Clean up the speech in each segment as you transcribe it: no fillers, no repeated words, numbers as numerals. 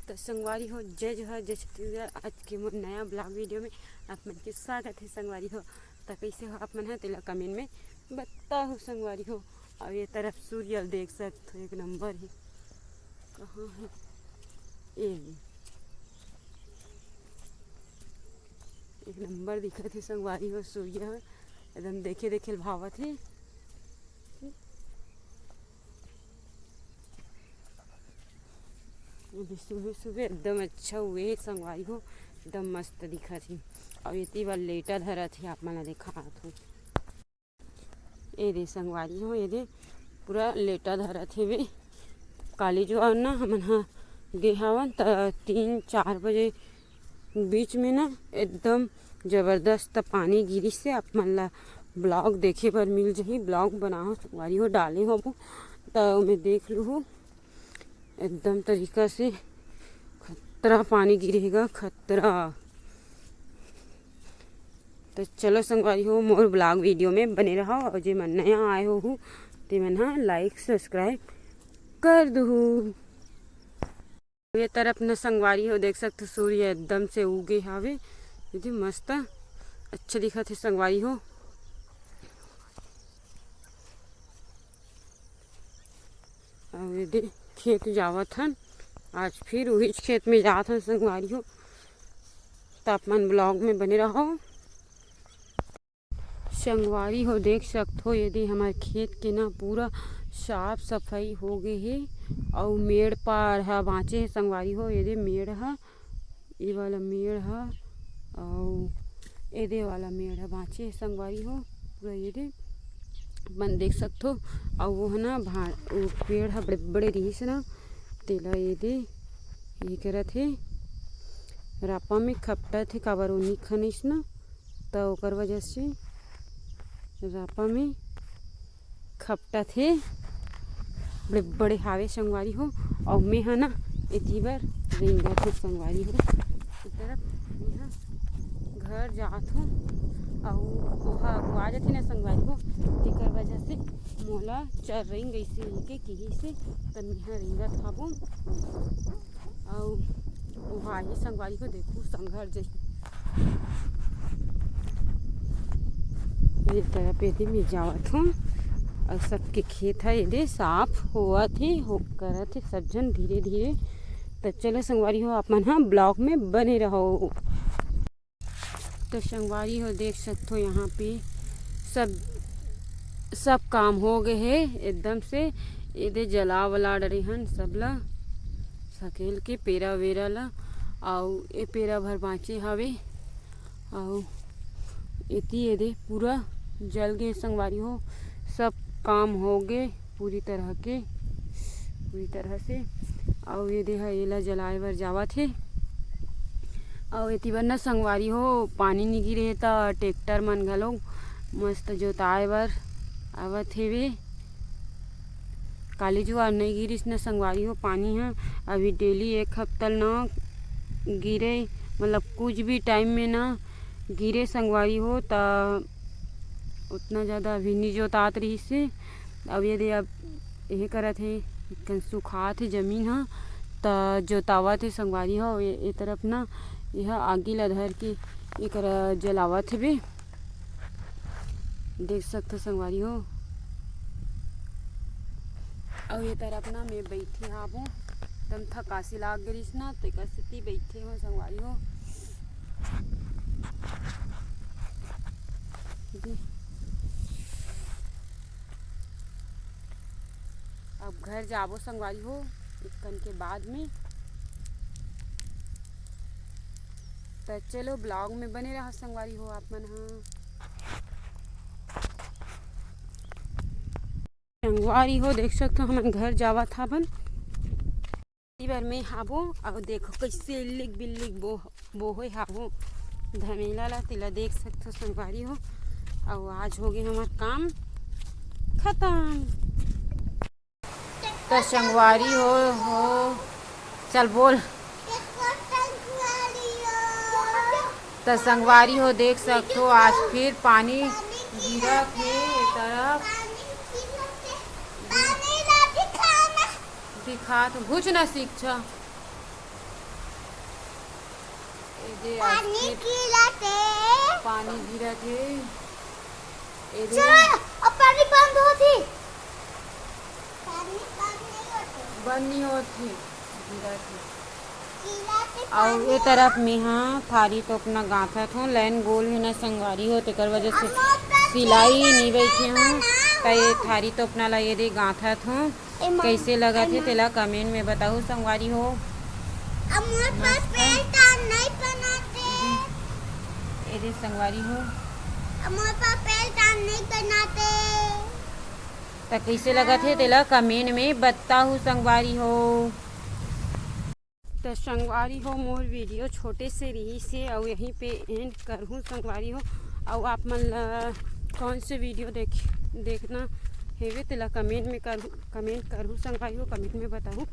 तो संगवारी हो जय जोहर जय छत्तीसगढ़। आज के मोर नया ब्लॉग वीडियो में आप मन के स्वागत है। संगवारी हो तो कैसे हो आप मन है तेला कमेंट में बता हो संगवारी हो। और ये तरफ सूर्य देख सकते हो एक नंबर है। कहाँ है ये एक नंबर दिखत है संगवारी हो। सूर्य एकदम देखे देखे भावत है। सुबह सुबह एकदम अच्छा हुए संगवारी हो, एकदम मस्त दिखत है। और इतनी बार लेटा धरत है आप मन दिखात हो। ये दे संगवारी हो, ये दे पूरा लेटा धरत है वे। काली जो ना हमन हा गे हवन त 3-4 बजे बीच में ना एकदम जबरदस्त पानी गिरी से आप मन ला ब्लॉग देखे बर मिल जाही। ब्लॉग बनाओ संगवारी हो डाले हो तो मैं देख लूँ एकदम तरीका से खतरा पानी गिरेगा खतरा। तो चलो संगवारी हो मोर ब्लॉग वीडियो में बने रहो। और जो मन नया आए हो ते मन हा लाइक सब्सक्राइब कर दो। ये तरफ न संगवारी हो देख सकते सूर्य एकदम से उगे हावे, यदि मस्त अच्छा दिखत है संगवारी हो। और ये खेत जावत हन, आज फिर वही खेत में जात हन संगवारी हो। तापमान ब्लॉग में बने रहो संगवारी हो। देख सकते हो यदि हमारे खेत के ना पूरा साफ सफाई हो गई है। और मेड़ पार है बाँचे है संगवारी हो। यदि मेड़ है ये वाला मेड़ है और ये वाला मेड़ है बाँचे है संगवारी हो पूरा। ये मन देख सकते हो। और वो है ना वो पेड़ है बड़े बड़े रहीस ना तेला ये करत है रापा में खपटा थे काबर उन्हीं खनिस ना तो ओकर वजह से रापा में खपटा थे बड़े बड़े हावे संगवारी हो। और मैं है ना इतनी बार रेंगा थे संगवारी हो। इस तरफ मैं घर जात हूँ और आ जाती ना संगवारी हो तेकर वजह से मोला चर रही गई से कहीं से तब मैं रेंगा थाबो। और वहाँ ही संगवारी को देखूँ संघर जही ये तरफ यदि मैं जावत हूँ। और सबके खेत है यदि साफ हुआ थे हो करत थे सब जन धीरे धीरे। तो चलो संगवारी हो आप मन हाँ ब्लॉग में बने रहो। तो संगवारी हो देख सकते हो यहाँ पे सब काम हो गए है एकदम से। ये जला वला डरे हन सब ला सकेल के पेरा वेरा ला। और ये पेरा भर बाँचे हवे और इतनी ये पूरा जल गए संगवारी हो। सब काम हो गए पूरी तरह से। और ये देहा एला जलाए बर जावत है। और इतनी बार ना संगवारी हो पानी नहीं गिरे तो टेक्टर मन घलो मस्त जोताए बर आवत हे वे। काली जुआर नहीं गिरिस न संगवारी हो पानी है अभी डेली एक हफ्ता न गिरे मतलब कुछ भी टाइम में ना गिरे संगवारी हो तो उतना ज़्यादा अभी नहीं जोतात रही से। अब यदि अब यही करत है सुखात है जमीन है तो जोतावत है संगवारी हो। ये तरफ ना यह आगी ला धर के एक जलावत है भी देख सकते संगवारी हो। और ये तरफ ना मैं बैठी हाँ वो एकदम थकासी लाग गई ना तो कैसे बैठे हो संगवारी हो। अब घर जाबो संगवारी हो इतकन के बाद में। तो चलो ब्लॉग में बने रहा संगवारी हो आप मन हाँ। संगवारी हो देख सकते हो हम घर जावा था बन बार में हाबो। और देखो कैसे इल्लिक बिल्लिक बो हो हाबो धमेला ला तिला देख सकते हो संगवारी हो। और आज हो गए हमारा काम खत्म। तो संगवारी हो चल बोल। तो संगवारी हो देख सकते हो आज फिर पानी गिरा थे तरफ दिखा तो कुछ ना सीख पानी गिरत हे पानी बंद होती बंद नहीं होती और ये तरफ में हाँ थारी तो अपना गाथा थो लाइन गोल में ना संगवारी हो तेकर वजह से सिलाई नहीं बैठी हूँ तो ये थारी तो अपना ला ये दे गाथा थो कैसे लगा थे तेला कमेंट में बताओ संगवारी हो। ये संगवारी हो तो कैसे लगा थे तेला कमेंट में बताओ संगवारी हो। तो संगवारी हो मोर वीडियो छोटे से रही से और यहीं पे एंड करहूँ संगवारी हो। और आप मन कौन से वीडियो देखना हेवे तेला कमेंट करूँ संगवारी हो, कमेंट में बताऊँ।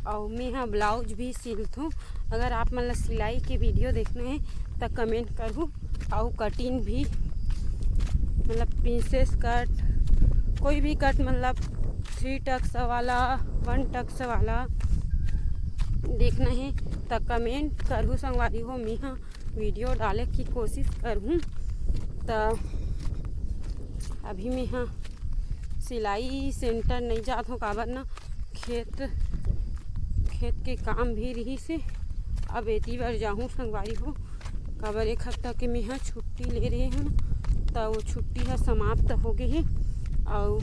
और मैं हाँ ब्लाउज भी सिलथूँ, अगर आप मन सिलाई के वीडियो देखना है तो कमेंट करूँ। और कटिंग भी मतलब प्रिंसेस कट कोई भी कट मतलब 3 टक्स वाला 1 टक्स वाला देखना है तो कमेंट करूँ संगवारी हो। मैं हाँ वीडियो डाले की कोशिश करूँ। तो अभी मैं हाँ सिलाई सेंटर नहीं जाता हूँ काबर ना खेत के काम भी रही से अब एती बार जाऊँ संगवारी हो। काबर एक हफ्ता के मैं हाँ छुट्टी ले रहे हैं तो वो छुट्टी है समाप्त हो गई है। और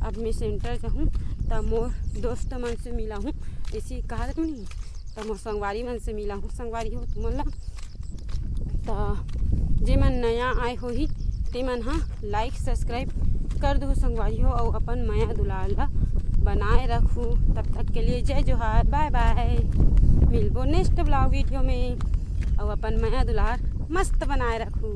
अब मैं सेंटर जाऊँ तो मोर दोस्त मन से मिला हूँ इसी कहा तुम नहीं तो मोर संगवारी मन से मिला हूँ संगवारी हो तुम ला। तो जे मन नया आए हो ही ते मन हाँ लाइक सब्सक्राइब कर दो संगवारी हो और अपन माया दुलार ला बनाए रखूँ। तब तक के लिए जय जोहार, बाय बाय, मिलबो नेक्स्ट ब्लॉग वीडियो में और अपन माया दुलार मस्त बनाए रखूँ।